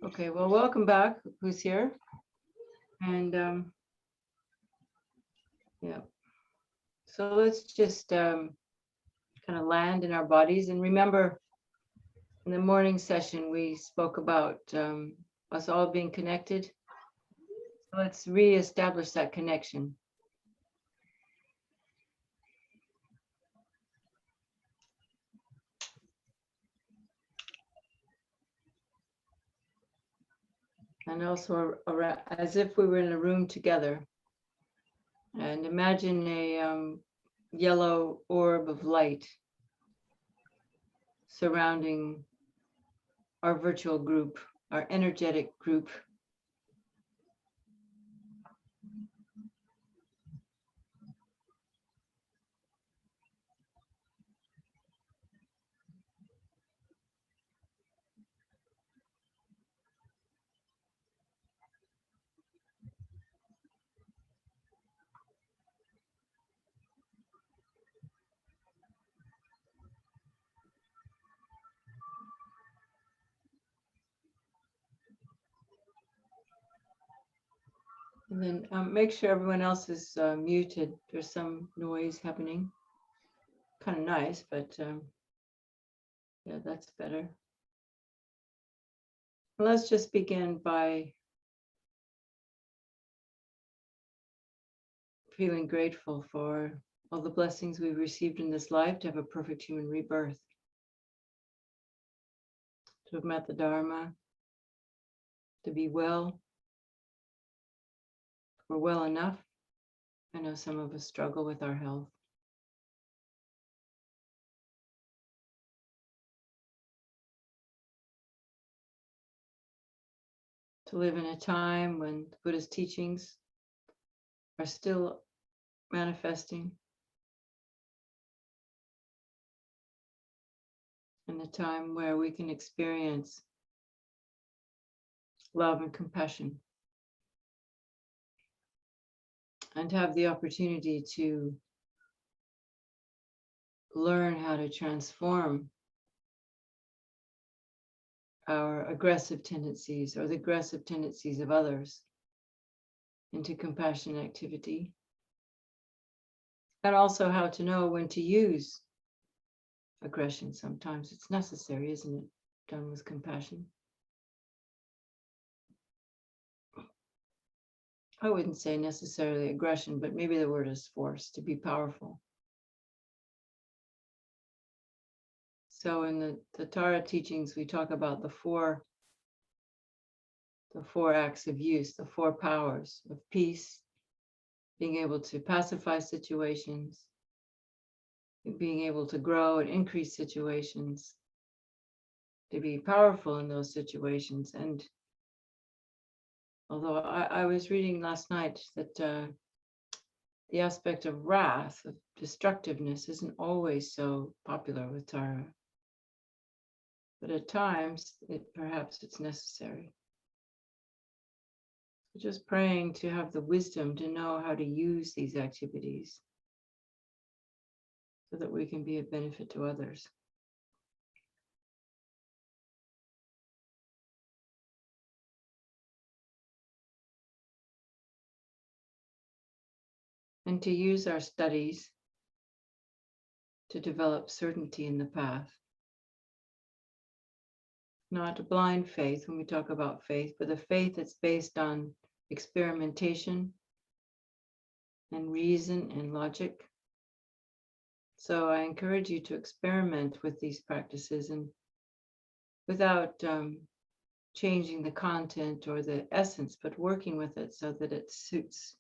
Okay, well, welcome back. Who's here? And yeah, so let's just kind of land in our bodies. And remember, in the morning session, we spoke about us all being connected. So let's reestablish that connection. And also as if we were in a room together. And imagine a yellow orb of light surrounding our virtual group, our energetic group. And then make sure everyone else is muted. There's some noise happening. Kind of nice, but yeah, that's better. Let's just begin by feeling grateful for all the blessings we've received in this life to have a perfect human rebirth, to have met the Dharma, to be well. We're well enough. I know some of us struggle with our health. To live in a time when the Buddha's teachings are still manifesting, in a time where we can experience love and compassion, and have the opportunity to learn how to transform our aggressive tendencies or the aggressive tendencies of others into compassion activity, and also how to know when to use aggression. Sometimes it's necessary, isn't it? Done with compassion. I wouldn't say necessarily aggression, but maybe the word is force, to be powerful. So in the Tara teachings, we talk about the four acts of use, the four powers of peace, being able to pacify situations, being able to grow and increase situations, to be powerful in those situations. And although I was reading last night that the aspect of wrath, of destructiveness, isn't always so popular with Tara. But at times, perhaps it's necessary. Just praying to have the wisdom to know how to use these activities so that we can be of benefit to others. And to use our studies to develop certainty in the path. Not a blind faith when we talk about faith, but a faith that's based on experimentation and reason and logic. So I encourage you to experiment with these practices, and without changing the content or the essence, but working with it so that it suits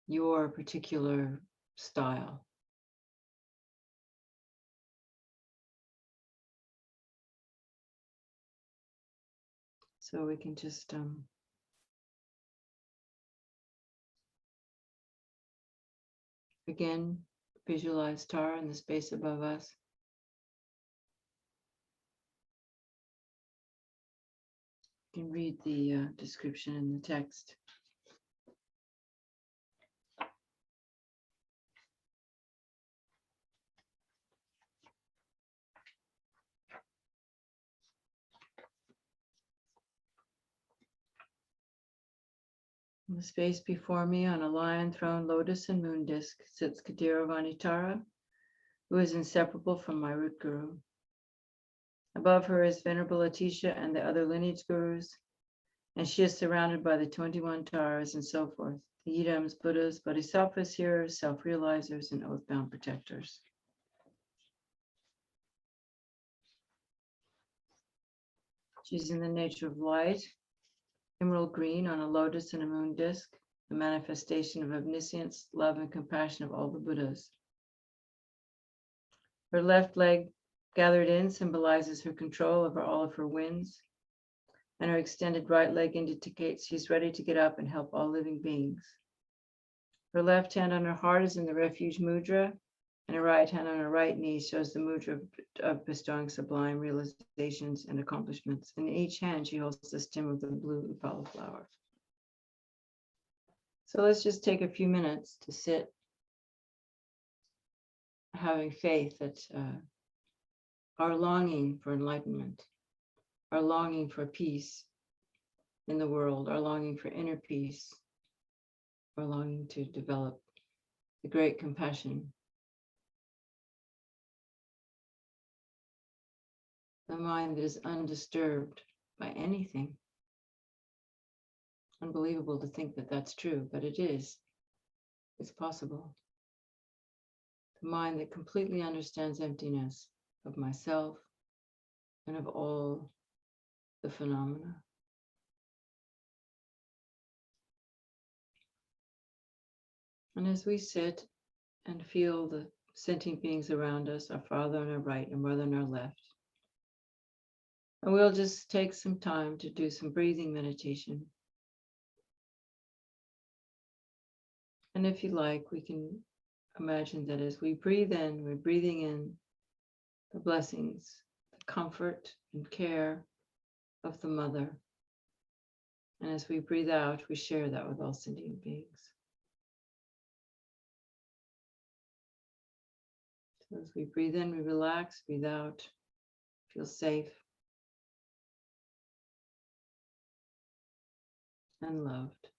your particular style. So we can just again visualize Tara in the space above us. You can read the description in the text. In the space before me, on a lion throne, lotus and moon disk, sits Kadira Tara, who is inseparable from my root guru. Above her is Venerable Atisha and the other lineage gurus, and she is surrounded by the 21 Taras and so forth, the Yidams, Buddhas, Bodhisattvas, hearers, self-realizers, and oath-bound protectors. She's in the nature of light, emerald green on a lotus and a moon disk, the manifestation of omniscience, love, and compassion of all the Buddhas. Her left leg gathered in symbolizes her control over all of her winds, and her extended right leg indicates she's ready to get up and help all living beings. Her left hand on her heart is in the refuge mudra, and her right hand on her right knee shows the mudra of bestowing sublime realizations and accomplishments. And in each hand, she holds the stem of the blue upala flower. So let's just take a few minutes to sit, having faith that our longing for enlightenment, our longing for peace in the world, our longing for inner peace, our longing to develop the great compassion, the mind that is undisturbed by anything. Unbelievable to think that that's true, but it is. It's possible. The mind that completely understands emptiness of myself and of all the phenomena. And as we sit and feel the sentient beings around us, our father on our right and mother on our left, and we'll just take some time to do some breathing meditation. And if you like, we can imagine that as we breathe in, we're breathing in the blessings, the comfort and care of the mother. And as we breathe out, we share that with all sentient beings. So as we breathe in, we relax, breathe out, feel safe and loved.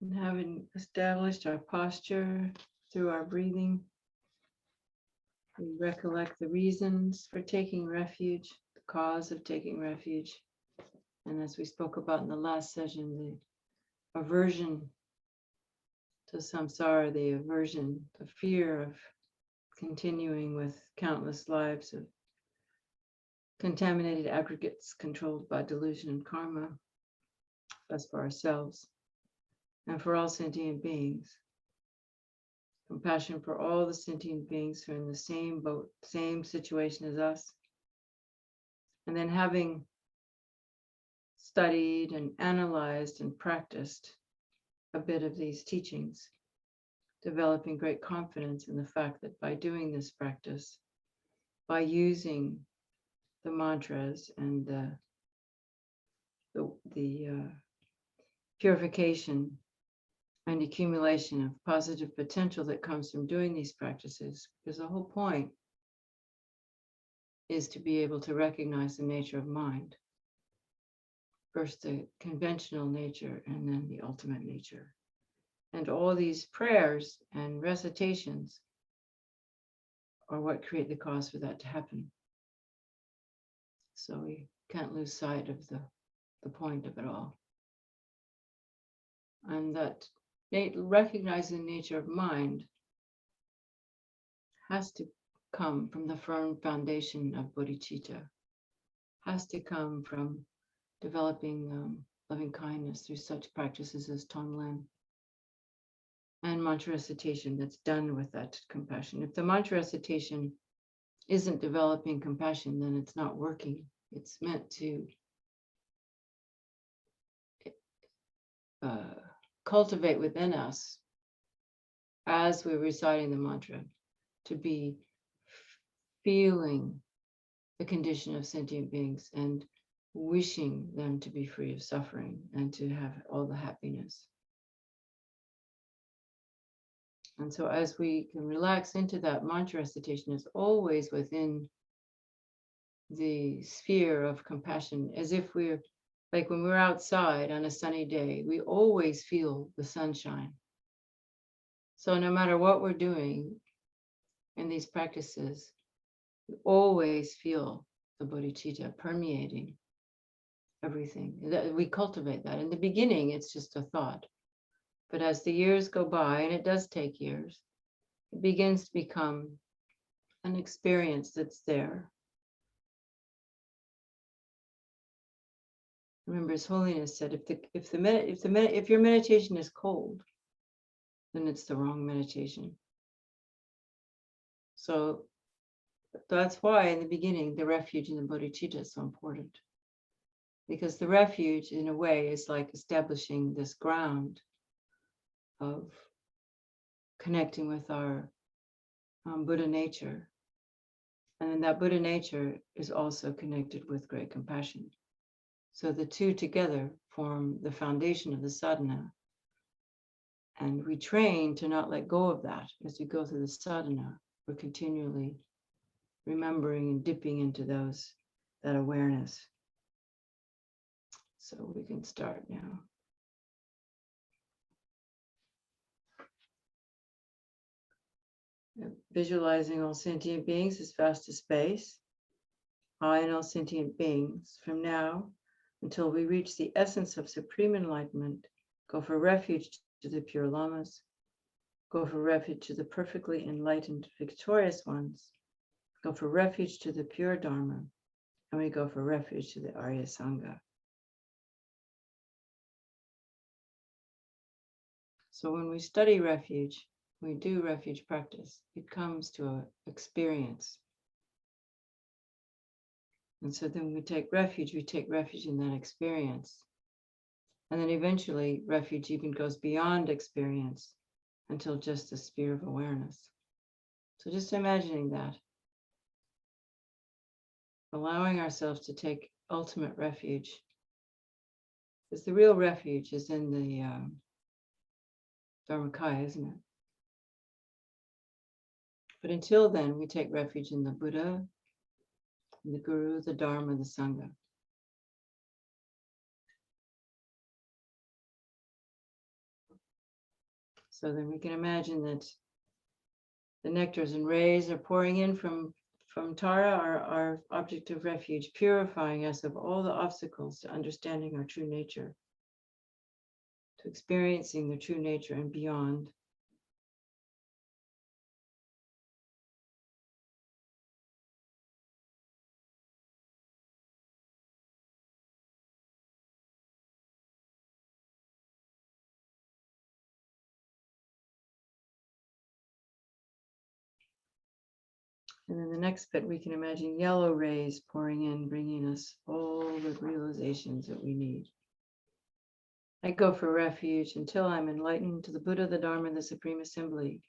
And having established our posture through our breathing, we recollect the reasons for taking refuge, the cause of taking refuge. And as we spoke about in the last session, the aversion to samsara, the aversion, the fear of continuing with countless lives of contaminated aggregates controlled by delusion and karma. That's for ourselves and for all sentient beings. Compassion for all the sentient beings who are in the same boat, same situation as us. And then having studied and analyzed and practiced a bit of these teachings, developing great confidence in the fact that by doing this practice, by using the mantras and the purification and accumulation of positive potential that comes from doing these practices, because the whole point is to be able to recognize the nature of mind. First the conventional nature and then the ultimate nature. And all these prayers and recitations are what create the cause for that to happen. So we can't lose sight of the point of it all. And that recognizing the nature of mind has to come from the firm foundation of bodhicitta, has to come from developing loving kindness through such practices as tonglen and mantra recitation that's done with that compassion. If the mantra recitation isn't developing compassion, then it's not working. It's meant to cultivate within us, as we're reciting the mantra, to be feeling the condition of sentient beings and wishing them to be free of suffering and to have all the happiness. And so as we can relax into that, mantra recitation is always within the sphere of compassion, as if we're like when we're outside on a sunny day, we always feel the sunshine. So no matter what we're doing in these practices, we always feel the bodhicitta permeating everything. We cultivate that. In the beginning, it's just a thought. But as the years go by, and it does take years, it begins to become an experience that's there. Remember, His Holiness said, if your meditation is cold, then it's the wrong meditation. So that's why in the beginning, the refuge in the bodhicitta is so important. Because the refuge, in a way, is like establishing this ground of connecting with our Buddha nature. And then that Buddha nature is also connected with great compassion. So the two together form the foundation of the sadhana. And we train to not let go of that as we go through the sadhana. We're continually remembering and dipping into that awareness. So we can start now. Visualizing all sentient beings as vast as space. I and all sentient beings, from now until we reach the essence of supreme enlightenment, go for refuge to the pure Lamas, go for refuge to the perfectly enlightened, victorious ones, go for refuge to the pure Dharma, and we go for refuge to the Arya Sangha. So when we study refuge, we do refuge practice, it comes to an experience. And so then we take refuge in that experience. And then eventually refuge even goes beyond experience until just the sphere of awareness. So just imagining that. Allowing ourselves to take ultimate refuge. Because the real refuge is in the Dharmakaya, isn't it? But until then, we take refuge in the Buddha, the Guru, the Dharma, the Sangha. So then we can imagine that the nectars and rays are pouring in from Tara, our object of refuge, purifying us of all the obstacles to understanding our true nature, to experiencing the true nature and beyond. And then the next bit, we can imagine yellow rays pouring in, bringing us all the realizations that we need. I go for refuge until I'm enlightened to the Buddha, the Dharma, and the Supreme Assembly.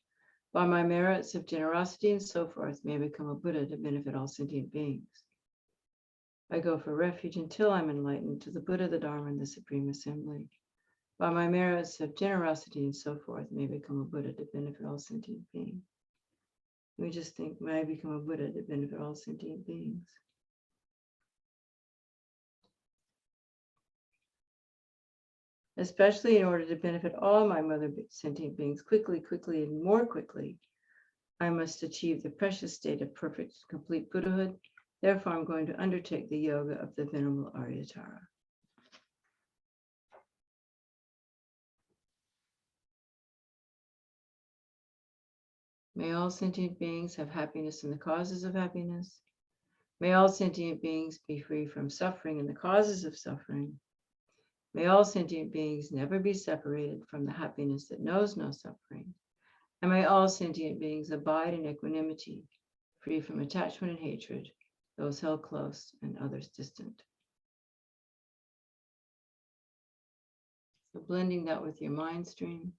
By my merits of generosity and so forth, may I become a Buddha to benefit all sentient beings. I go for refuge until I'm enlightened to the Buddha, the Dharma, and the Supreme Assembly. By my merits of generosity and so forth, may I become a Buddha to benefit all sentient beings. We just think, may I become a Buddha to benefit all sentient beings. Especially in order to benefit all my mother sentient beings quickly, and more quickly, I must achieve the precious state of perfect, complete Buddhahood. Therefore, I'm going to undertake the yoga of the Venerable Aryatara. May all sentient beings have happiness in the causes of happiness. May all sentient beings be free from suffering and the causes of suffering. May all sentient beings never be separated from the happiness that knows no suffering. And may all sentient beings abide in equanimity, free from attachment and hatred, those held close and others distant. So blending that with your mind stream.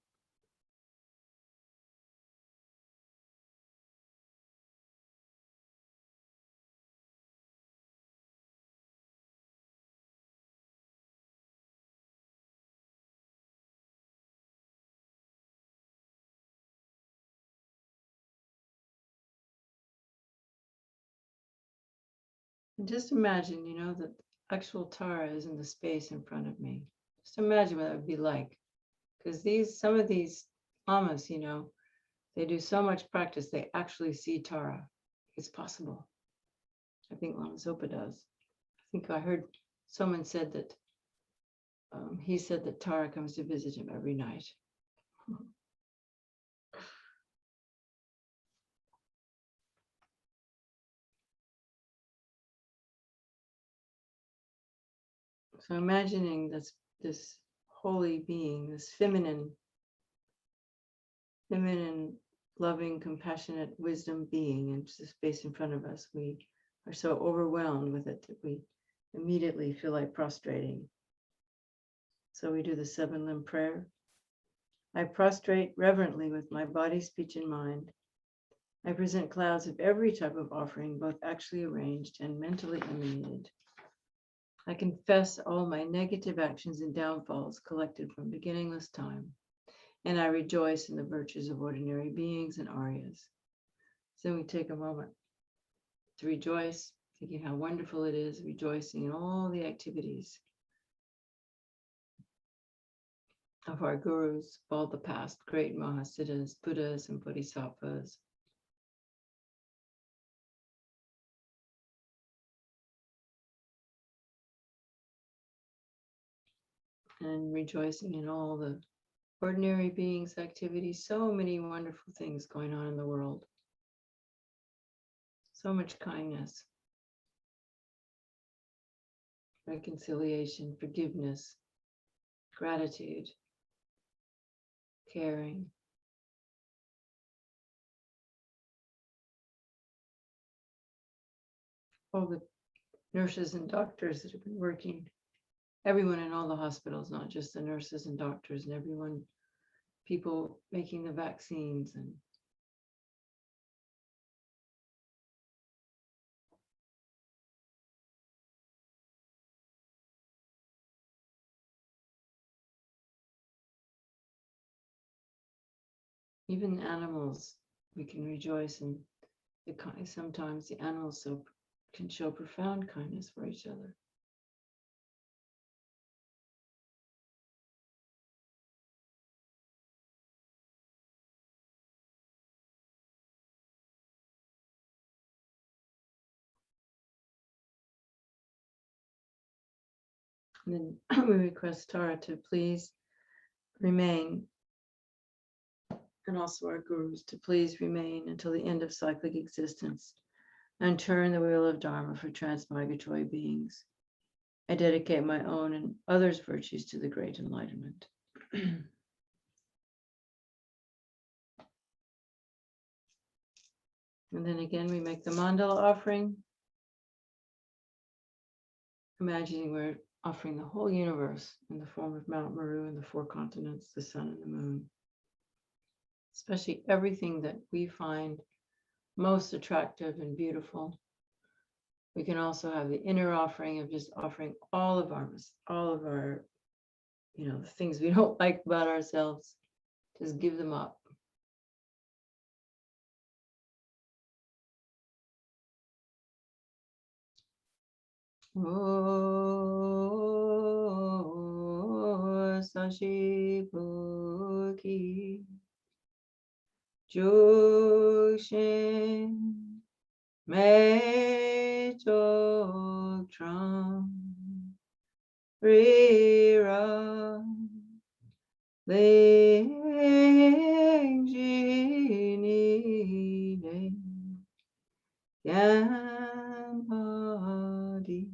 And just imagine, that actual Tara is in the space in front of me. Just imagine what that would be like. Because some of these lamas, they do so much practice, they actually see Tara. It's possible. I think Lama Zopa does. I think I heard someone said that he said that Tara comes to visit him every night. So imagining this holy being, this feminine, loving, compassionate wisdom being in the space in front of us, we are so overwhelmed with it that we immediately feel like prostrating. So we do the 7-limb prayer. I prostrate reverently with my body, speech, and mind. I present clouds of every type of offering, both actually arranged and mentally emanated. I confess all my negative actions and downfalls collected from beginningless time, and I rejoice in the virtues of ordinary beings and Aryas. So we take a moment to rejoice, thinking how wonderful it is, rejoicing in all the activities of our gurus, all the past great Mahasiddhas, Buddhas, and Bodhisattvas. And rejoicing in all the ordinary beings' activities, so many wonderful things going on in the world. So much kindness, reconciliation, forgiveness, gratitude, caring. All the nurses and doctors that have been working, everyone in all the hospitals, not just the nurses and doctors, and everyone, people making the vaccines, and even animals. We can rejoice in the kind. Sometimes the animals can show profound kindness for each other. And then we request Tara to please remain, and also our gurus to please remain until the end of cyclic existence and turn the wheel of Dharma for transmigratory beings. I dedicate my own and others' virtues to the great enlightenment. And then again, we make the mandala offering, imagining we're offering the whole universe in the form of Mount Meru and the four continents, the sun and the moon, especially everything that we find most attractive and beautiful. We can also have the inner offering of just offering all of our, the things we don't like about ourselves, just give them up. Oh, Sashibuki Jushin Mei Tok Tram Rira Ling Jini Yan Padi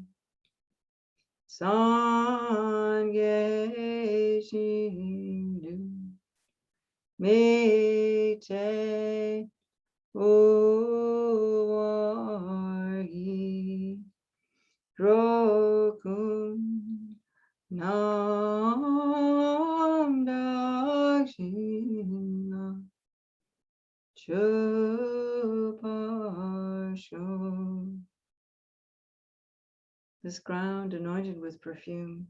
Sangye Shindu Mite Uwargi Rokun Nam Dakshina Chupasho. This ground anointed with perfume,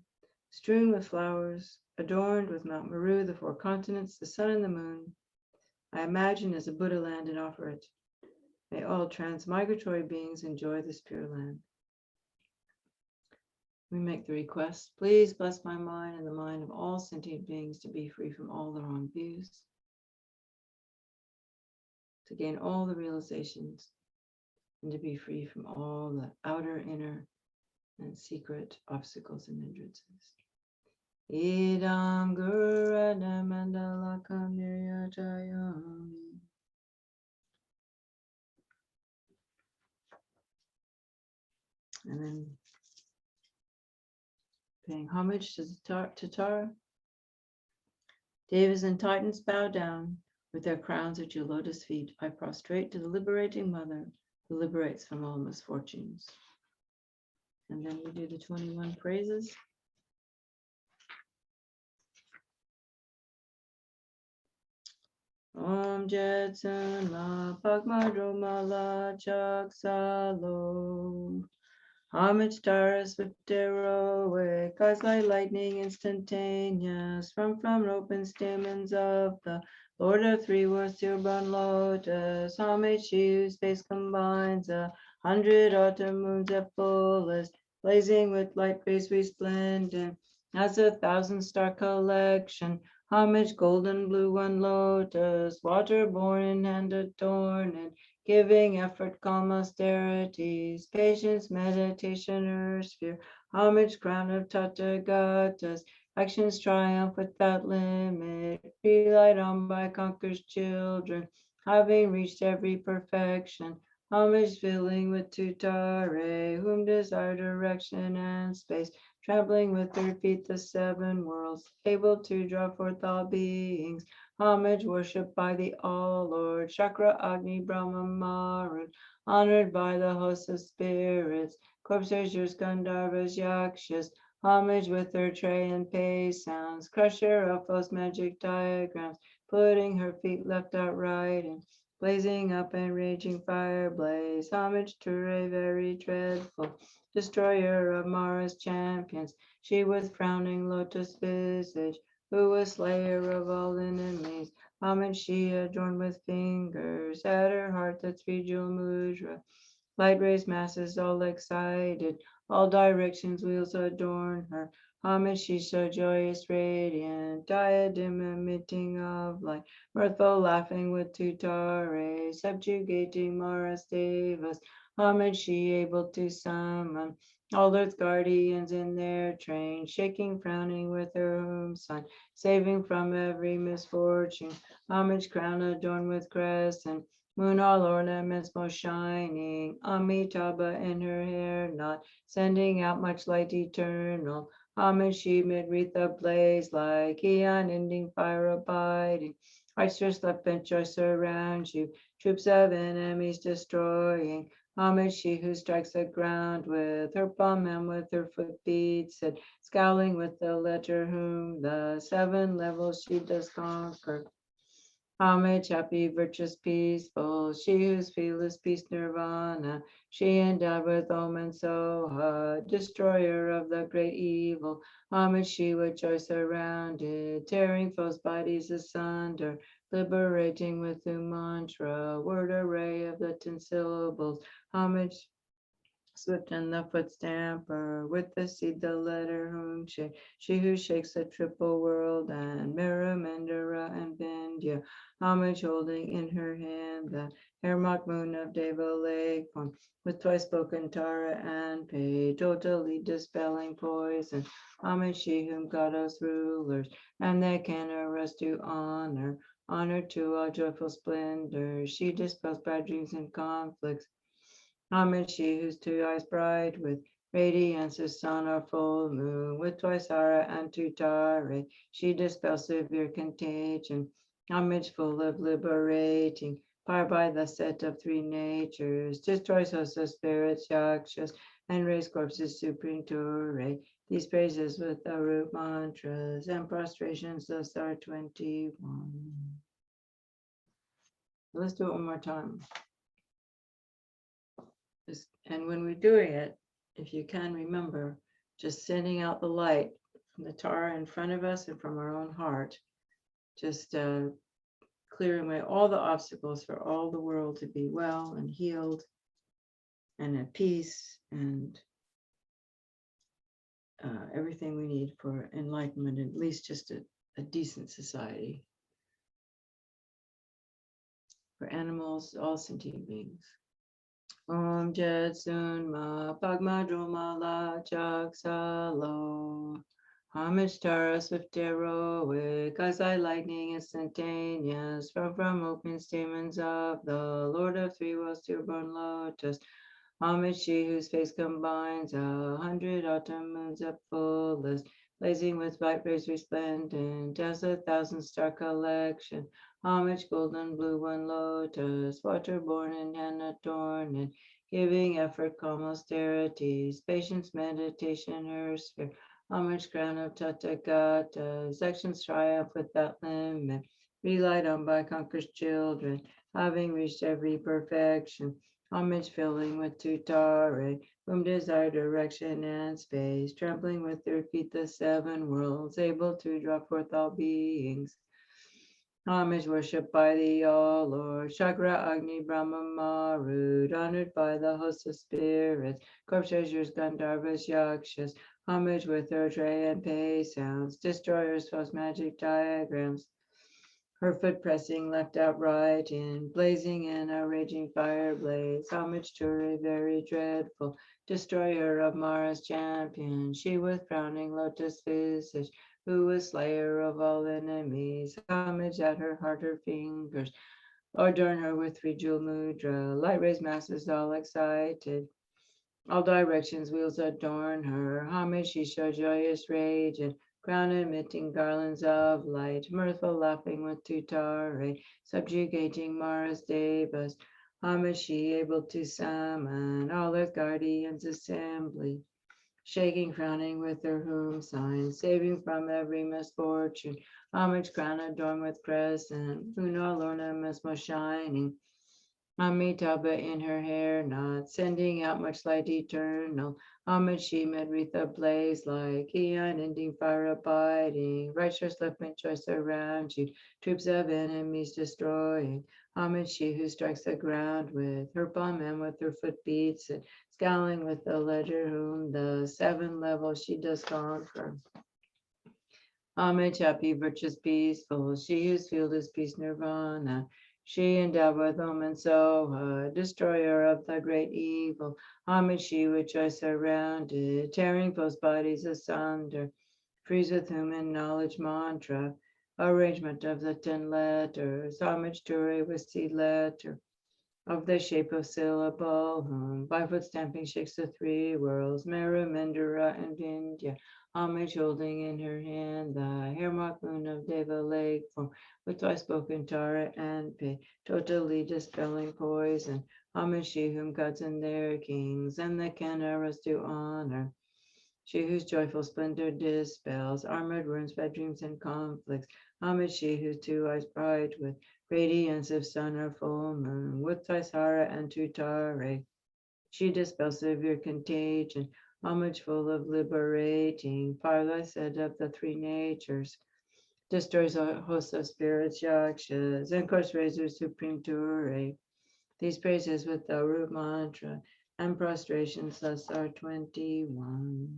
strewn with flowers, adorned with Mount Meru, the four continents, the sun and the moon, I imagine as a Buddha land and offer it. May all transmigratory beings enjoy this pure land. We make the request, please bless my mind and the mind of all sentient beings to be free from all the wrong views, to gain all the realizations, and to be free from all the outer, inner, and secret obstacles and hindrances. Idam Gurana Mandalakam Niryatayami. And then paying homage to Tara. Devas and Titans bow down with their crowns at your lotus feet. I prostrate to the liberating mother who liberates from all misfortunes. And then we do the 21 praises. Om Jetsun La Pakmadroma La Chaksalo. Homage Tara Swiftero, cause like lightning instantaneous from open stamens of the Lord of Three Worlds, Silvan Lotus. Homage she whose face combines 100 autumn moons at fullest, blazing with light rays resplendent as 1,000-star collection. Homage golden blue one lotus, water born in hand adorned, giving effort, calm austerities, patience, meditation, earth sphere, homage, crown of Tathagatas, actions triumph without limit, relied on by conquerors' children, having reached every perfection, homage filling with Tutare, whom desire direction and space, trampling with their feet the 7 worlds, able to draw forth all beings, homage worshipped by the All-Lord, Chakra, Agni, Brahma, Marun, honored by the host of spirits, corpsers, Gandharvas, Yakshas, homage with her tray and pay sounds, crusher of false magic diagrams, putting her feet left out right and blazing up and raging fire blaze, homage to a very dreadful, destroyer of Mara's champions, she with frowning lotus visage, who was slayer of all enemies, homage she adorned with fingers, at her heart the 3-jewel mudra, light rays masses all excited, all directions wheels adorn her, homage she so joyous radiant, diadem emitting of light, mirthful laughing with Tutare, subjugating Mara's devas, homage she able to summon All earth's guardians in their train, shaking, frowning with her whom sign, saving from every misfortune. Homage crown adorned with crescent, moon all ornaments most shining. Amitabha in her hair knot, sending out much light eternal. Homage she mid wreath ablaze like unending fire abiding. Righteous left and choice surround you, troops of enemies destroying. Homage she who strikes the ground with her palm and with her foot beats it, scowling with the letter whom the 7 levels she does conquer. Homage, happy, virtuous, peaceful, she whose field is peace nirvana, she endowed with Om and Soha, destroyer of the great evil. Homage, she with joy surrounded, tearing foes' bodies asunder, liberating with the mantra, word array of the 10 syllables. Homage, swift and the foot stamper, with the seed, the letter whom she who shakes the triple world, and Mira, Mandara, and Vindhya, homage holding in her hand the hair-mock moon of Deva Lake form, with twice spoken Tara and Pei, totally dispelling poison. Homage she whom goddess rulers, and they can arrest to honor, honor to all joyful splendor. She dispels bad dreams and conflicts. Homage she whose 2 eyes bright with radiance is sun or full moon, with twice Ara and 2 Tare, she dispels severe contagion. Homage full of liberating, power by the set of 3 natures, destroys hosts of spirits, yakshas, and raise corpses supreme Ture. These praises with the root mantras and prostrations thus are 21. Let's do it one more time. And when we're doing it, if you can remember, just sending out the light from the Tara in front of us and from our own heart, just clearing away all the obstacles for all the world to be well and healed and at peace and everything we need for enlightenment, at least just a decent society for animals, all sentient beings. Om Jet Sun Ma Pagma Droma La Chak Salo. Homage Tara swift heroic, as I lightning instantaneous, from open stamens of the Lord of 3 worlds, stillborn lotus. Homage she whose face combines 100 autumn moons at fullest, blazing with white rays resplendent as 1,000-star collection. Homage golden blue one lotus, water-born and hand adorned, giving effort calm austerities, patience, meditation, her sphere. Homage crown of Tathagatas, actions triumph without limit, relied on by conquerors' children, having reached every perfection. Homage filling with 2 Tare, whom desire direction and space, trampling with their feet the 7 worlds, able to draw forth all beings. Homage worshipped by the All Lord, Chakra, Agni, Brahma, Marud, honored by the host of spirits, corpse treasures, Gandharvas, Yakshas. Homage with her tray and pay sounds, destroyers, foes, magic diagrams. Her foot pressing left out right in, blazing in a raging fire blaze. Homage to her very dreadful, destroyer of Mara's champion. She with frowning lotus visage, who was slayer of all enemies. Homage at her heart, her fingers, adorn her with 3 jewel mudra. Light rays masses all excited. All directions wheels adorn her. Homage she shows joyous rage and crown emitting garlands of light, mirthful laughing with 2 Tare, subjugating Mara's devas. Homage she able to summon all earth guardians assembly, shaking, frowning with her whom sign, saving from every misfortune. Homage crown adorned with crescent, lunar ornaments most shining. Amitabha in her hair knot, sending out much light eternal. Homage she mid wreath ablaze like unending fire abiding. Righteous left and choice around you, troops of enemies destroying. Homage she who strikes the ground with her palm and with her foot beats it, scowling with the ledger whom the 7 levels she does conquer. Homage, happy, virtuous, peaceful, she whose field is peace nirvana. she endowed with whom and so, destroyer of the great evil, homage she with joy surrounded, tearing false bodies asunder, freeze with whom in knowledge mantra, arrangement of the 10 letters, homage to her with seed letter, of the shape of syllable, whom by foot stamping shakes the 3 worlds, Meru, Mandura, and Vindhya, homage holding in her hand the hair mark moon of Deva lake form, with twice spoken Tara and Pe, totally dispelling poison, homage she whom gods and their kings and the Kanaras do honor, she whose joyful splendor dispels armored wounds, bad dreams, and conflicts. Homage she whose 2 eyes bright with radiance of sun or full moon, with Taisara and Tutare. She dispels severe contagion. Homage full of liberating fire, like said of the 3 natures. Destroys a host of spirits, yakshas, and course raisers supreme Ture. These praises with the root mantra and prostrations thus are 21.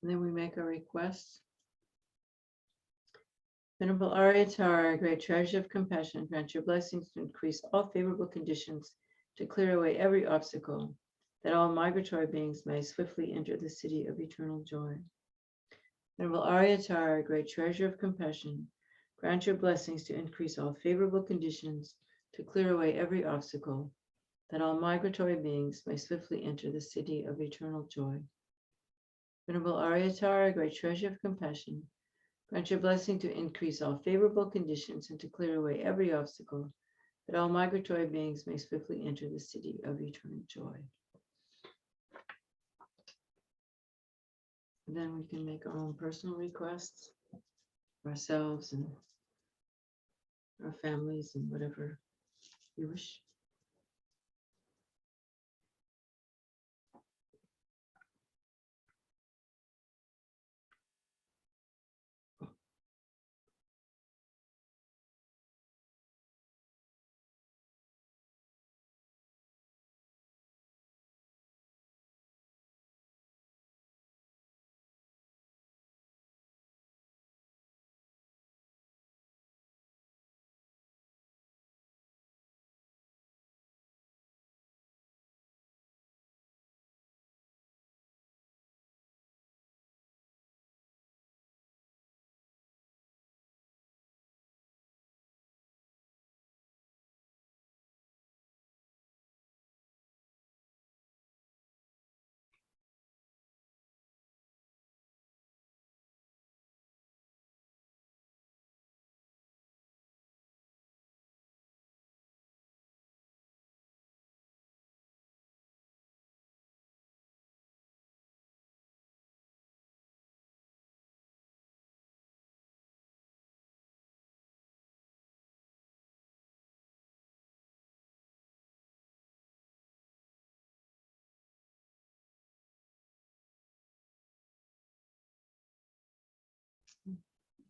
And then we make a request. Venerable Arya Tara, great treasure of compassion, grant your blessings to increase all favorable conditions, to clear away every obstacle, that all migratory beings may swiftly enter the city of eternal joy. Venerable Arya Tara, great treasure of compassion, grant your blessings to increase all favorable conditions, to clear away every obstacle, that all migratory beings may swiftly enter the city of eternal joy. Venerable Arya Tara, great treasure of compassion, grant your blessing to increase all favorable conditions and to clear away every obstacle, that all migratory beings may swiftly enter the city of eternal joy. And then we can make our own personal requests for ourselves and our families and whatever you wish.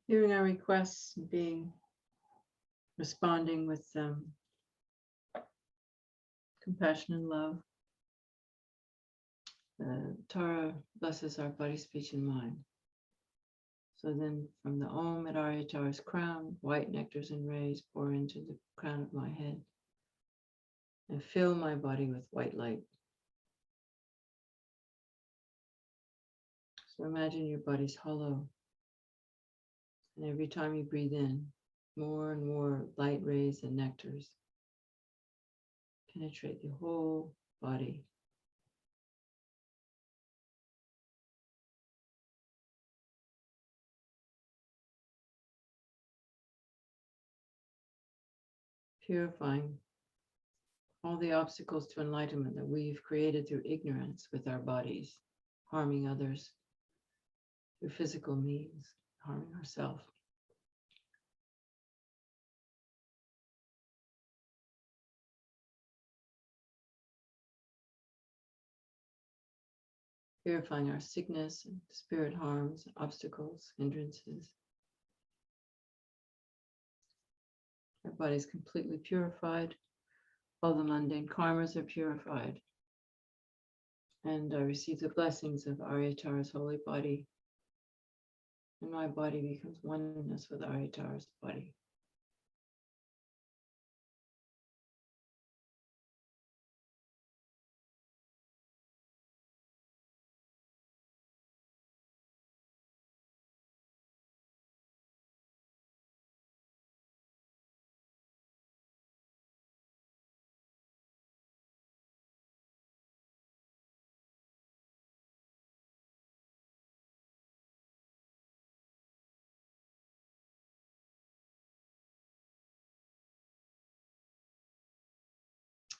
Hearing our requests and responding with compassion and love. Tara blesses our body, speech, and mind. So then from the Om at Arya Tara's crown, white nectars and rays pour into the crown of my head and fill my body with white light. So imagine your body's hollow. And every time you breathe in, more and more light rays and nectars penetrate the whole body. Purifying all the obstacles to enlightenment that we've created through ignorance with our bodies, harming others, through physical means, harming ourselves. Purifying our sickness and spirit harms, obstacles, hindrances. Our body is completely purified. All the mundane karmas are purified. And I receive the blessings of Aryatara's holy body. And my body becomes oneness with Aryatara's body.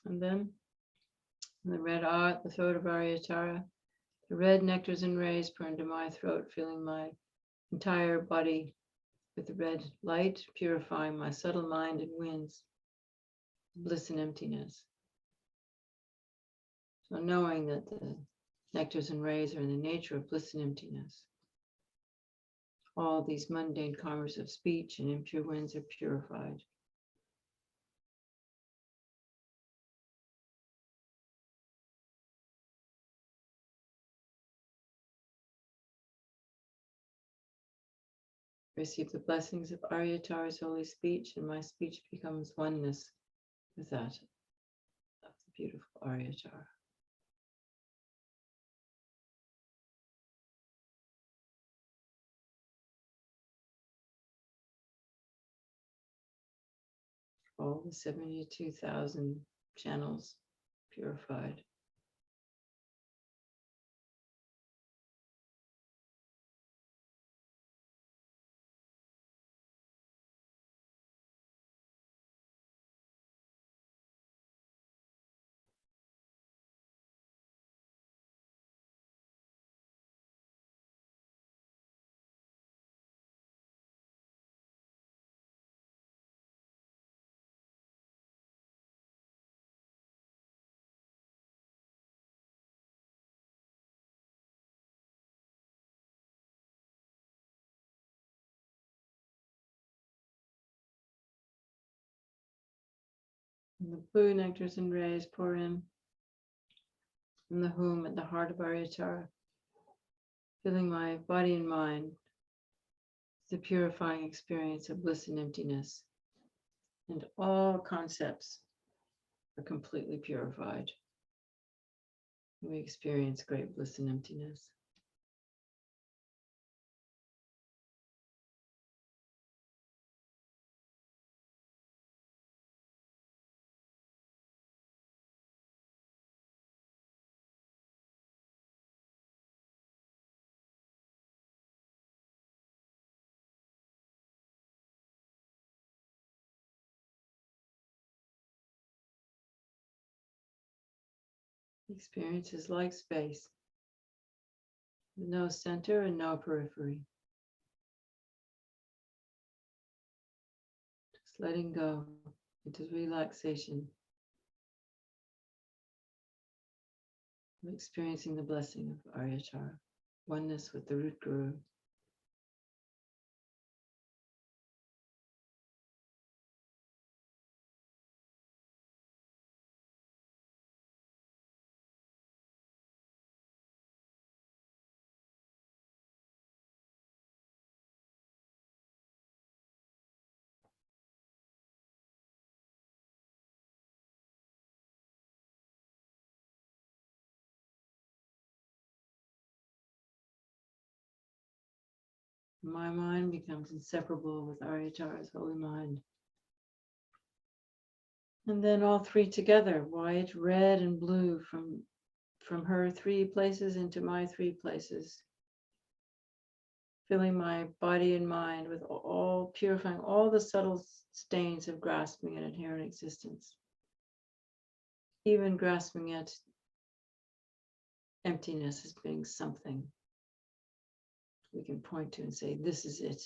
And then the red art, the throat of Aryatara, the red nectars and rays pour into my throat, filling my entire body with the red light, purifying my subtle mind and winds, bliss and emptiness. So knowing that the nectars and rays are in the nature of bliss and emptiness, all these mundane karmas of speech and impure winds are purified. Receive the blessings of Aryatara's holy speech, and my speech becomes oneness with that of the beautiful Aryatara. All the 72,000 channels purified. And the blue nectars and rays pour in from the womb at the heart of Aryatara, filling my body and mind with the purifying experience of bliss and emptiness. And all concepts are completely purified. We experience great bliss and emptiness. Experience is like space, with no center and no periphery. Just letting go into relaxation, experiencing the blessing of Aryatara, oneness with the root guru. My mind becomes inseparable with Aryatara's holy mind. And then all three together, white, red, and blue, from her three places into my three places, filling my body and mind with all, purifying all the subtle stains of grasping and inherent existence. even grasping at emptiness as being something we can point to and say, this is it.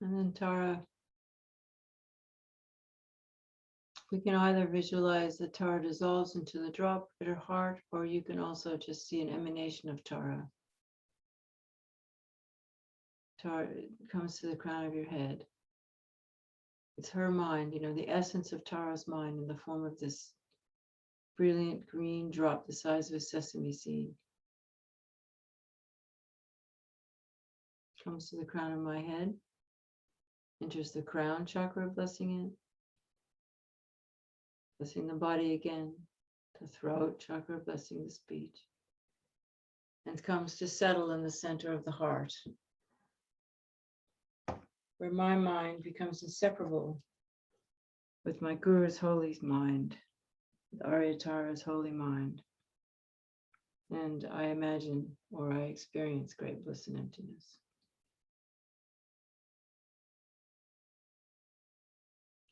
And then Tara, we can either visualize that Tara dissolves into the drop at her heart, or you can also just see an emanation of Tara. Tara comes to the crown of your head. It's her mind, the essence of Tara's mind in the form of this brilliant green drop the size of a sesame seed. Comes to the crown of my head, enters the crown chakra, blessing it. Blessing the body again, the throat chakra, blessing the speech. And comes to settle in the center of the heart, where my mind becomes inseparable with my Guru's holy mind, with Aryatara's holy mind. And I imagine, or I experience great bliss and emptiness.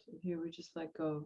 So here we just let go.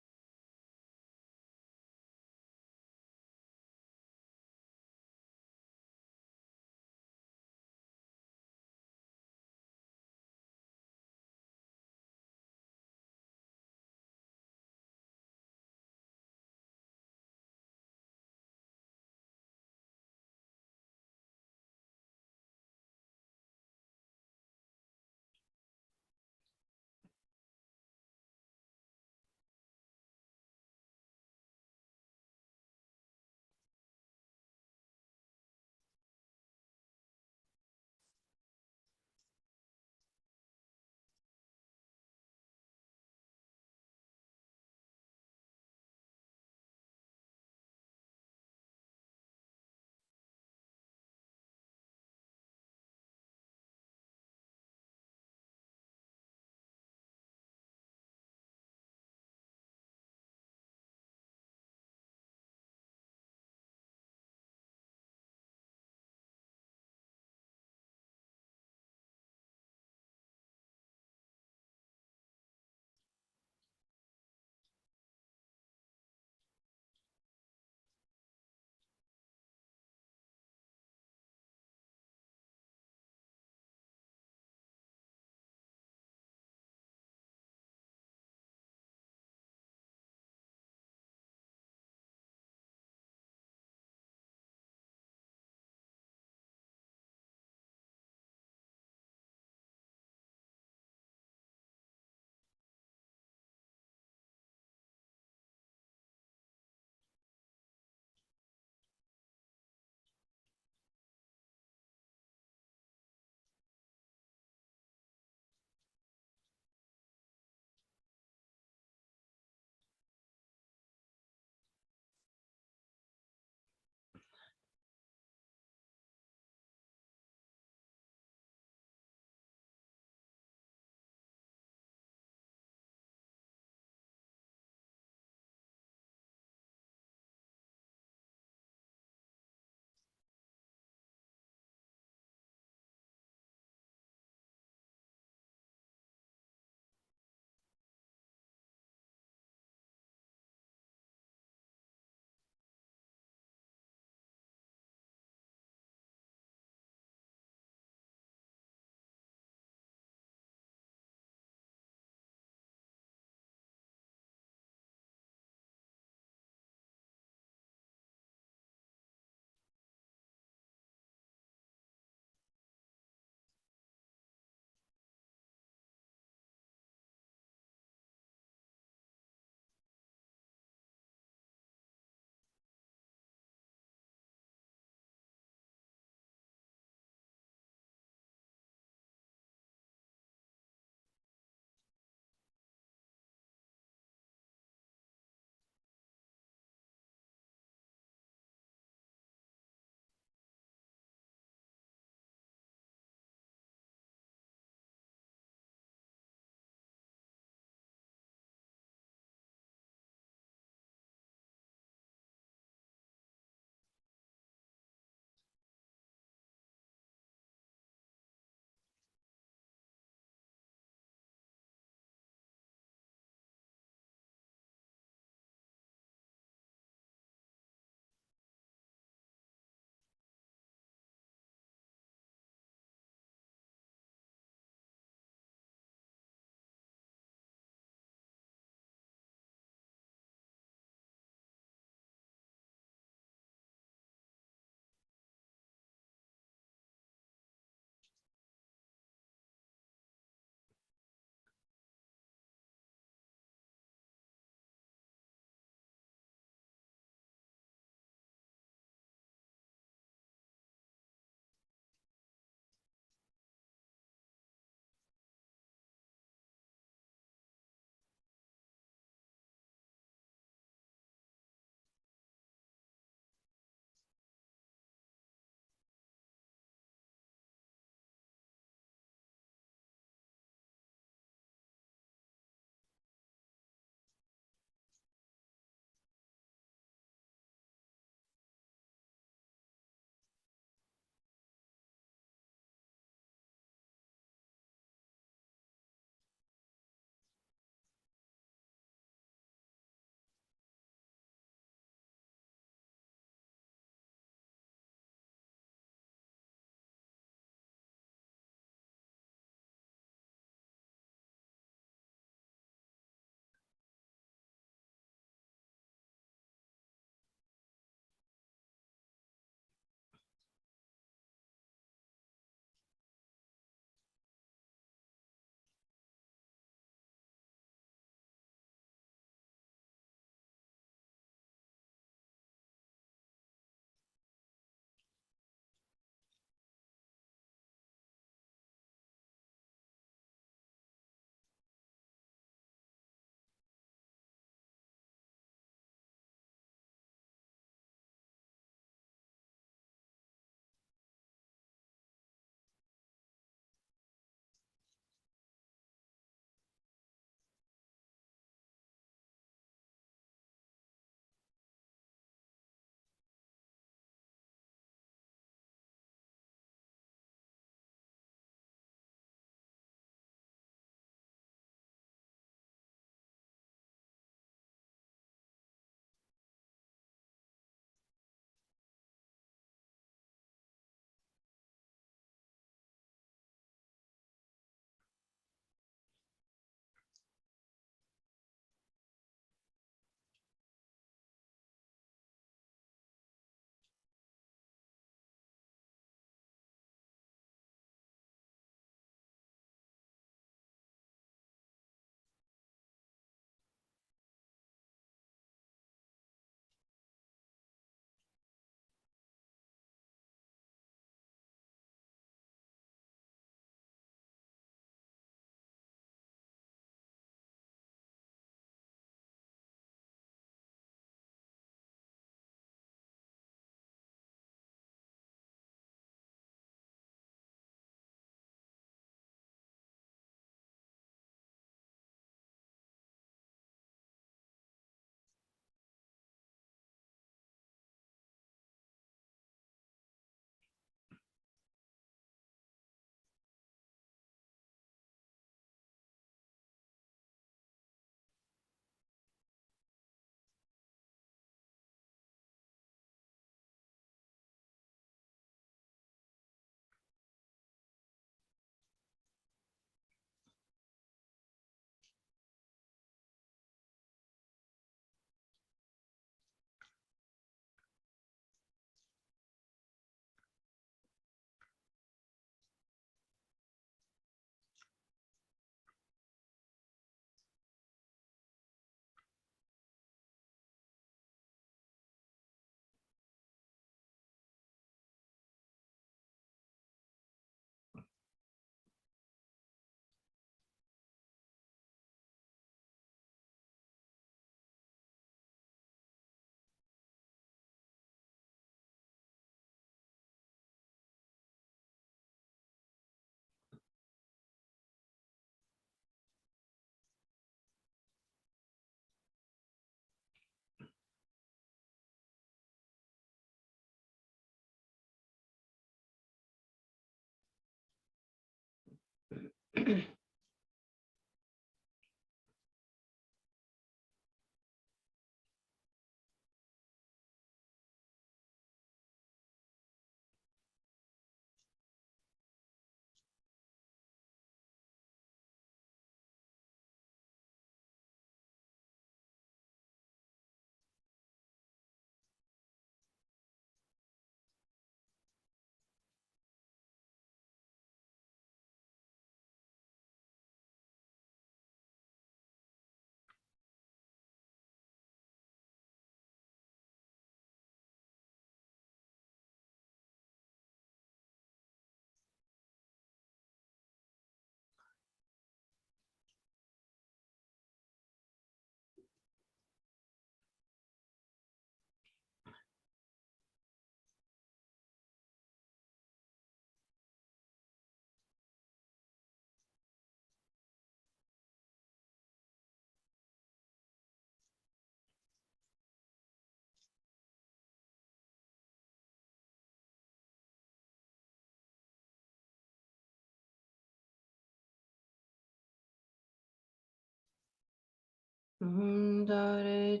Dare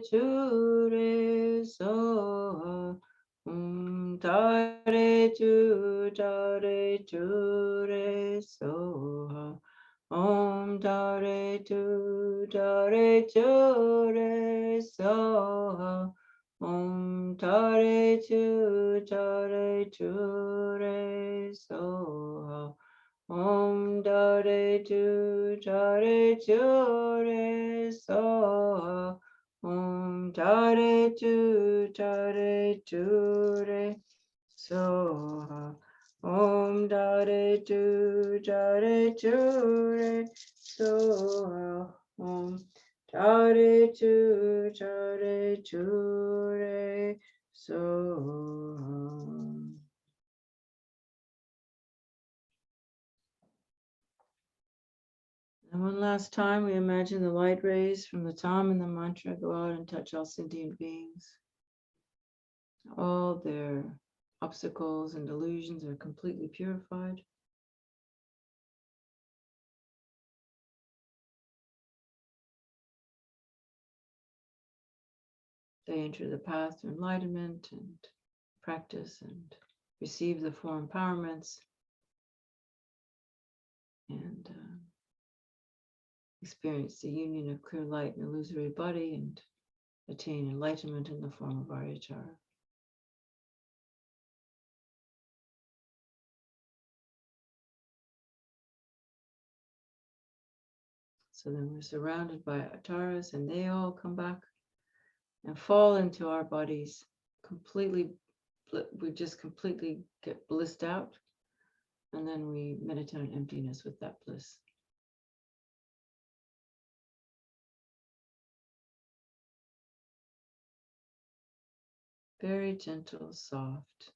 tu re so. Dare tu re so. Om Dare tu re so. Om Dare tu re so. Om Dare tu re so. Om Dare tu re so. Om Dare tu re so. Om Dare tu re so. And one last time, we imagine the light rays from the Tom and the mantra go out and touch all sentient beings. All their obstacles and delusions are completely purified. They enter the path to enlightenment and practice and receive the four empowerments and experience the union of clear light and illusory body and attain enlightenment in the form of Aryatara. So then we're surrounded by Ataras and they all come back and fall into our bodies completely. We just completely get blissed out, and then we meditate on emptiness with that bliss. Very gentle, soft.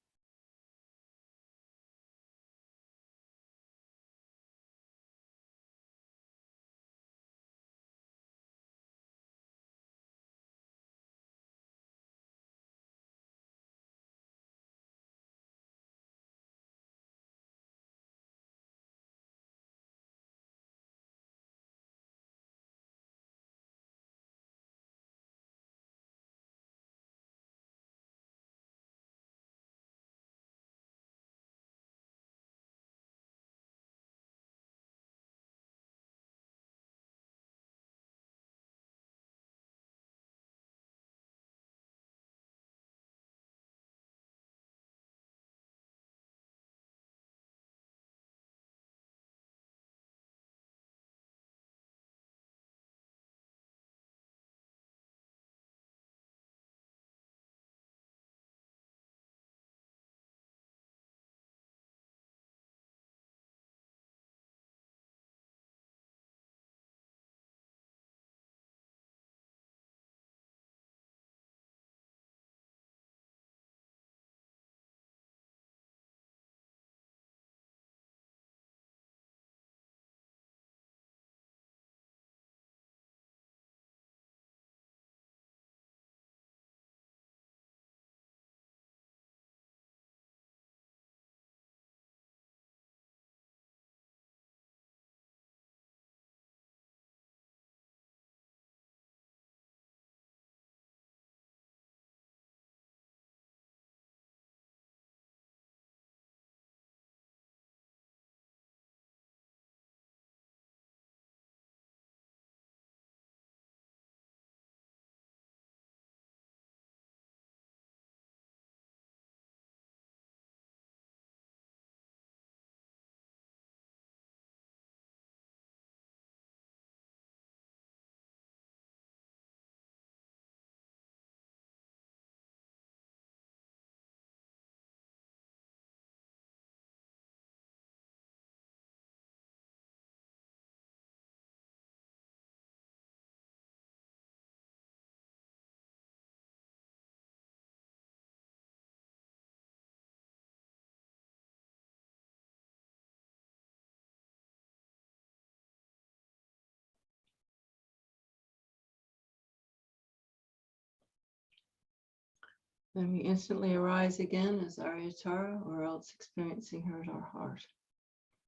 Then we instantly arise again as Arya Tara, or else experiencing her at our heart,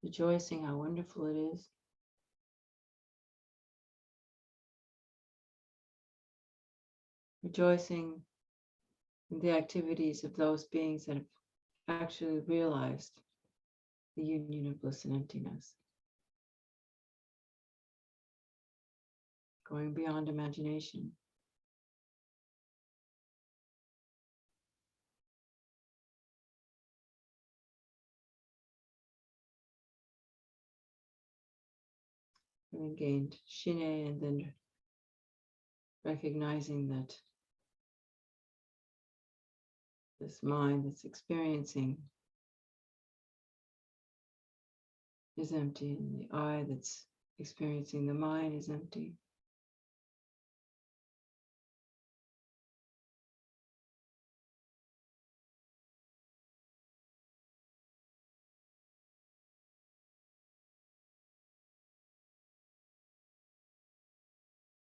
rejoicing how wonderful it is. Rejoicing in the activities of those beings that have actually realized the union of bliss and emptiness. Going beyond imagination. Having gained Shine and then recognizing that this mind that's experiencing is empty, and the I that's experiencing the mind is empty.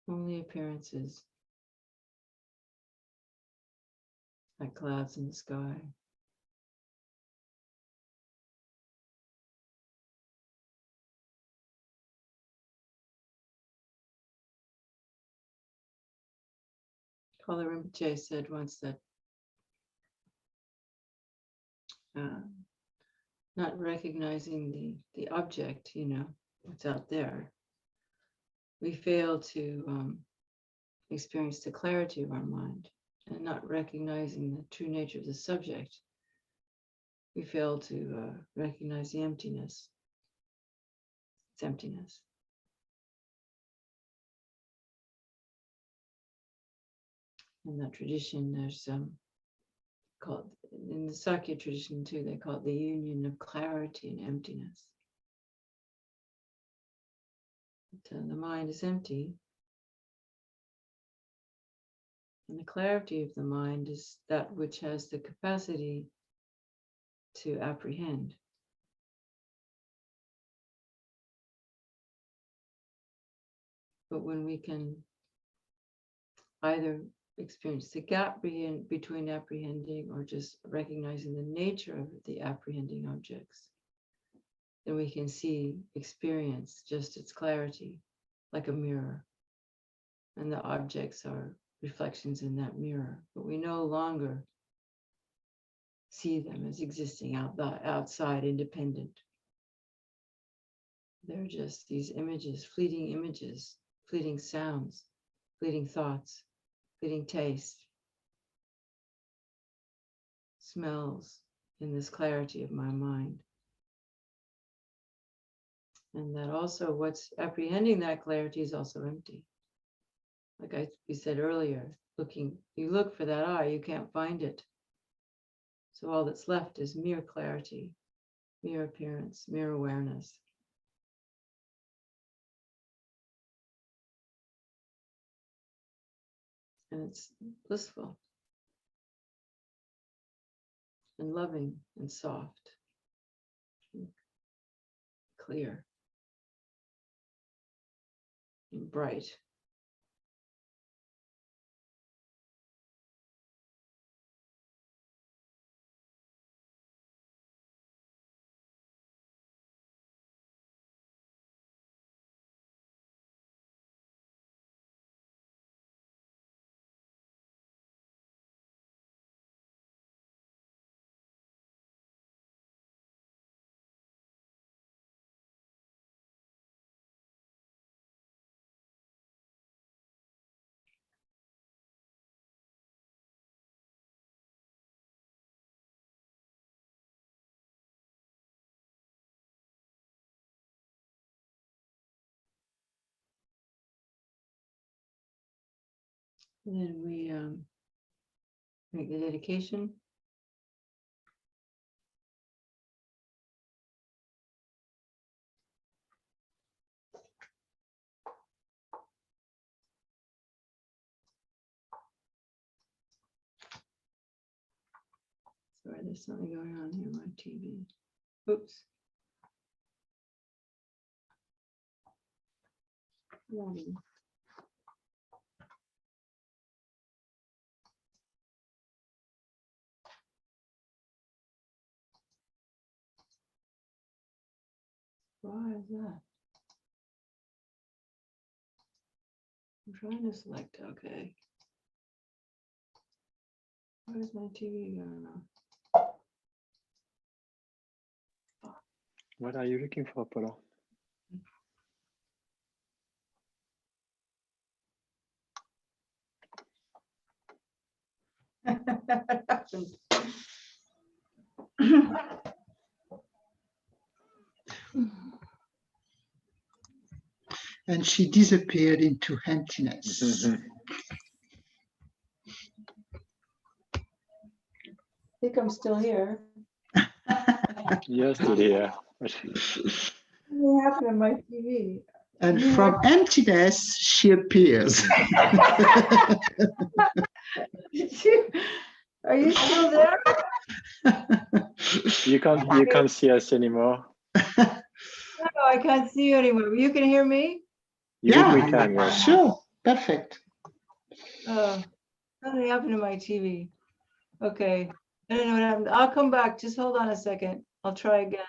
Only appearances, like clouds in the sky. Paula Rinpoche said once that not recognizing the object, what's out there, we fail to experience the clarity of our mind, and not recognizing the true nature of the subject, we fail to recognize the emptiness. It's emptiness. In that tradition, there's called, in the Sakya tradition too, they call it the union of clarity and emptiness. But, the mind is empty, and the clarity of the mind is that which has the capacity to apprehend. But when we can either experience the gap between apprehending or just recognizing the nature of the apprehending objects, then we can experience just its clarity, like a mirror. And the objects are reflections in that mirror, but we no longer see them as existing outside, independent. They're just these images, fleeting sounds, fleeting thoughts, fleeting taste, smells in this clarity of my mind. And that also what's apprehending that clarity is also empty. Like we said earlier, you look for that I, you can't find it. So all that's left is mere clarity, mere appearance, mere awareness. And it's blissful and loving and soft and clear and bright. And then we make the dedication. Sorry, there's something going on here on my TV. Oops. Why is that? I'm trying to select, okay. Where's my TV going on? What are you looking for, Paula? And she disappeared into emptiness. I think I'm still here. You're still here. What happened to my TV? And from emptiness, she appears. Are you still there? You can't see us anymore. No, I can't see you anymore. You can hear me? Yeah, We can, yes. sure, perfect. Oh, something happened to my TV. Okay, I don't know what happened. I'll come back. Just hold on a second. I'll try again.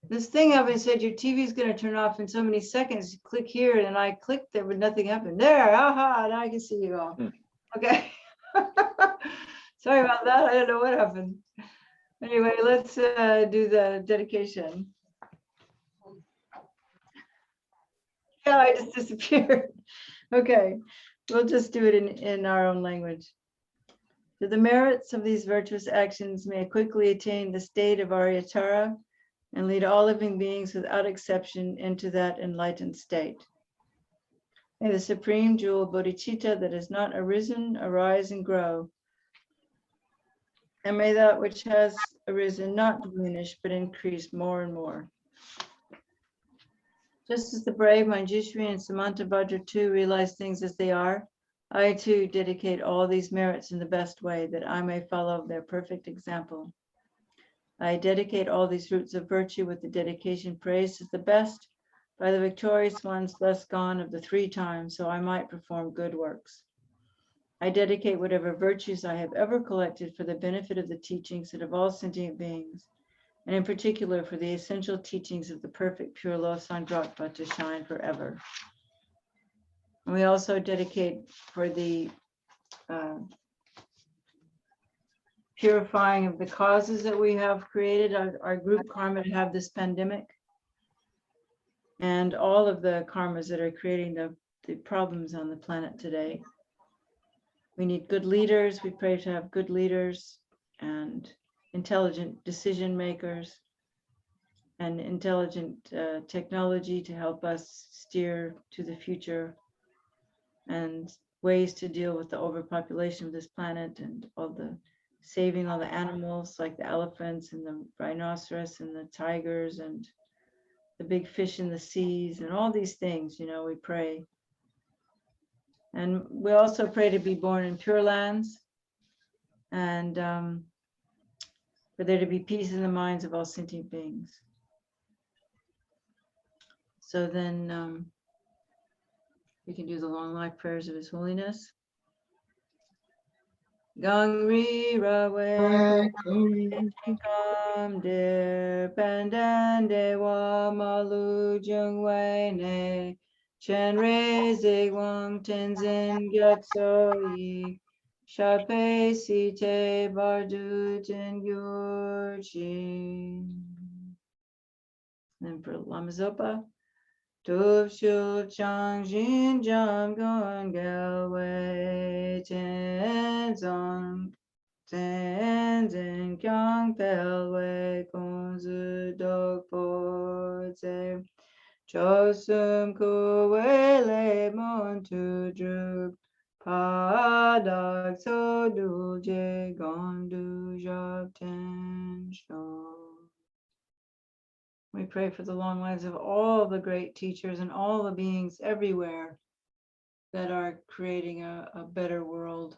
This thing haven't said your TV is going to turn off in so many seconds. Click here, and I clicked there, but nothing happened. There, aha! Now I can see you all. Okay. Sorry about that. I don't know what happened. Anyway, let's do the dedication. Yeah, I just disappeared. Okay, we'll just do it in our own language. To the merits of these virtuous actions, may I quickly attain the state of Aryatara and lead all living beings without exception into that enlightened state. May the supreme jewel bodhicitta that has not arisen, arise and grow. And may that which has arisen not diminish, but increase more and more. Just as the brave Manjushri and Samantabhadra too realize things as they are, I too dedicate all these merits in the best way that I may follow their perfect example. I dedicate all these roots of virtue with the dedication praised as the best by the victorious ones thus gone of the 3 times, so I might perform good works. I dedicate whatever virtues I have ever collected for the benefit of the teachings and of all sentient beings, and in particular for the essential teachings of the perfect pure Losang Drakpa to shine forever. And we also dedicate for the purifying of the causes that we have created, our group karma to have this pandemic, and all of the karmas that are creating the problems on the planet today. We need good leaders. We pray to have good leaders and intelligent decision makers and intelligent technology to help us steer to the future, and ways to deal with the overpopulation of this planet and all the saving all the animals like the elephants and the rhinoceros and the tigers and the big fish in the seas and all these things, we pray. And we also pray to be born in pure lands and for there to be peace in the minds of all sentient beings. So then we can do the long life prayers of His Holiness. Gong ri ra we kam de pandan de wa malu jung wei ne chen re zig wang tenzin gyat so yi sha pe si te bar du ten gyur chi. Then for Lama Zopa. Tuv shul chang jin jam gon gel wei ten zong ten zin kyang pel wei gong zu dog po tse cho sum ku wei le mon tu druk pa dag so du je gong du jab ten shong. We pray for the long lives of all the great teachers and all the beings everywhere that are creating a better world,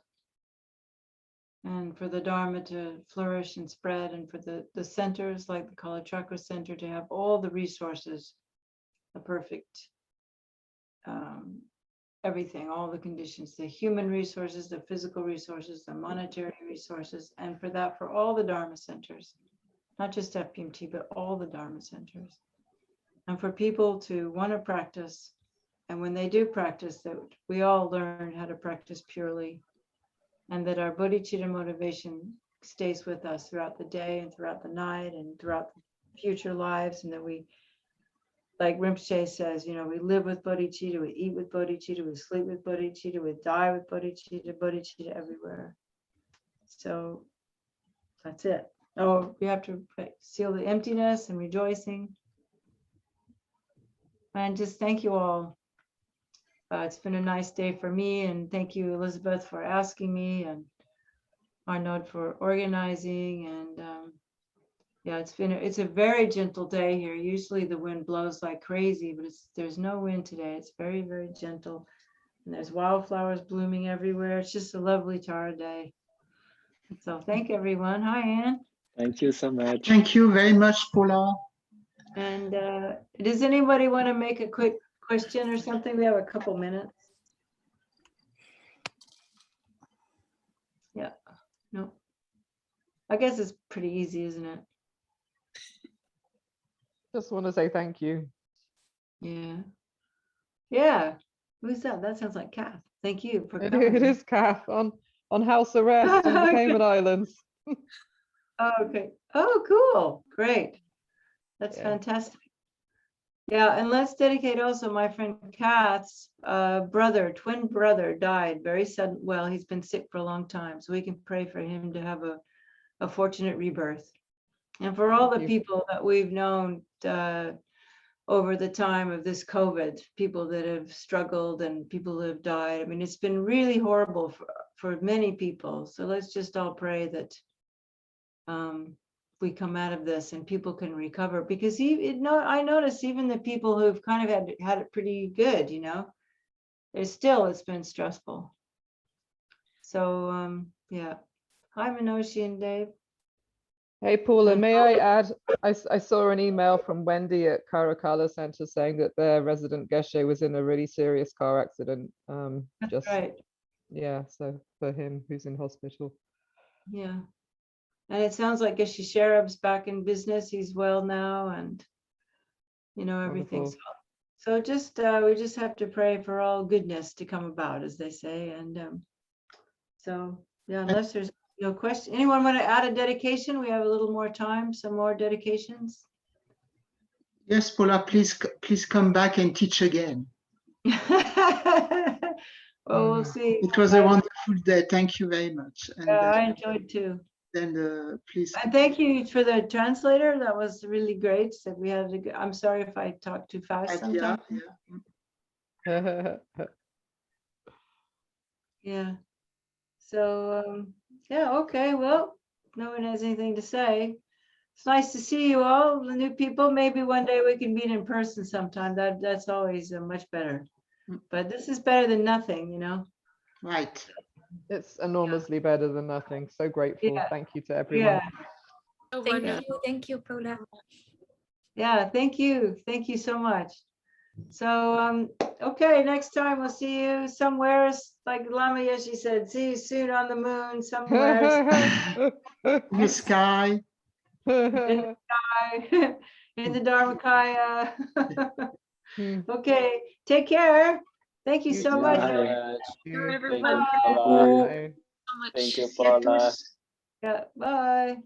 and for the Dharma to flourish and spread, and for the centers like the Kalachakra Center to have all the resources, a perfect everything, all the conditions, the human resources, the physical resources, the monetary resources, and for that, for all the Dharma centers, not just FPMT, but all the Dharma centers. And for people to want to practice, and when they do practice, that we all learn how to practice purely, and that our bodhicitta motivation stays with us throughout the day and throughout the night and throughout future lives, and that we, like Rinpoche says, you know, we live with bodhicitta, we eat with bodhicitta, we sleep with bodhicitta, we die with bodhicitta, bodhicitta everywhere. So that's it. Oh, we have to seal the emptiness and rejoicing. And just thank you all. It's been a nice day for me, and thank you, Elizabeth, for asking me, and Arnaud for organizing. And yeah, it's a very gentle day here. Usually the wind blows like crazy, but there's no wind today. It's very, very gentle, and there's wildflowers blooming everywhere. It's just a lovely Tara day. So thank everyone. Hi, Anne. Thank you so much. Thank you very much, Paula. And does anybody want to make a quick question or something? We have a couple minutes. Yeah, no. I guess it's pretty easy, isn't it? Just want to say thank you. Yeah. Yeah. Who's that? That sounds like Kath. Thank you for coming. It is Kath on house arrest in the Cayman Islands. Oh, okay. Oh, cool. Great. That's Yeah. fantastic. Yeah, and let's dedicate also my friend Kath's twin brother died very sudden. Well, he's been sick for a long time, so we can pray for him to have a fortunate rebirth. And for all the Thank you. people that we've known over the time of this COVID, people that have struggled and people that have died. I mean, it's been really horrible for many people. So let's just all pray that we come out of this and people can recover, because I notice even the people who've kind of had it pretty good, you know, it's been stressful. So yeah. Hi, Minoshi and Dave. Hey, Paula, may I add, I saw an email from Wendy at Kalachakra Center saying that their resident Yeshe was in a really serious car accident. That's right. Yeah, so for him who's in hospital. Yeah. And it sounds like Yeshe Sherab's back in business. He's well now, and you know, everything's Wonderful. so just we just have to pray for all goodness to come about, as they say. And so yeah, unless there's no question. Anyone want to add a dedication? We have a little more time, some more dedications. Yes, Paula, please come back and teach again. Well, we'll see. It was a wonderful day. Thank you very much. And I enjoyed too. then please. And thank you for the translator. That was really great. So we had I'm sorry if I talk too fast sometimes. Yeah. So yeah, okay. Well, no one has anything to say. It's nice to see you all, the new people. Maybe one day we can meet in person sometime. That's always much better. But this is better than nothing, you know. Right. It's enormously better than nothing. So grateful. Yeah. Thank you to everyone. Yeah. Thank you, Paula. Yeah, thank you. Thank you so much. So okay, next time we'll see you somewhere, like Lama Yeshe said, see you soon on the moon somewhere. In the sky. In the Dharmakaya. Okay, take care. Thank you You so too. much. Bye. Everyone. Bye. Thank you, Paula. Yeah, bye.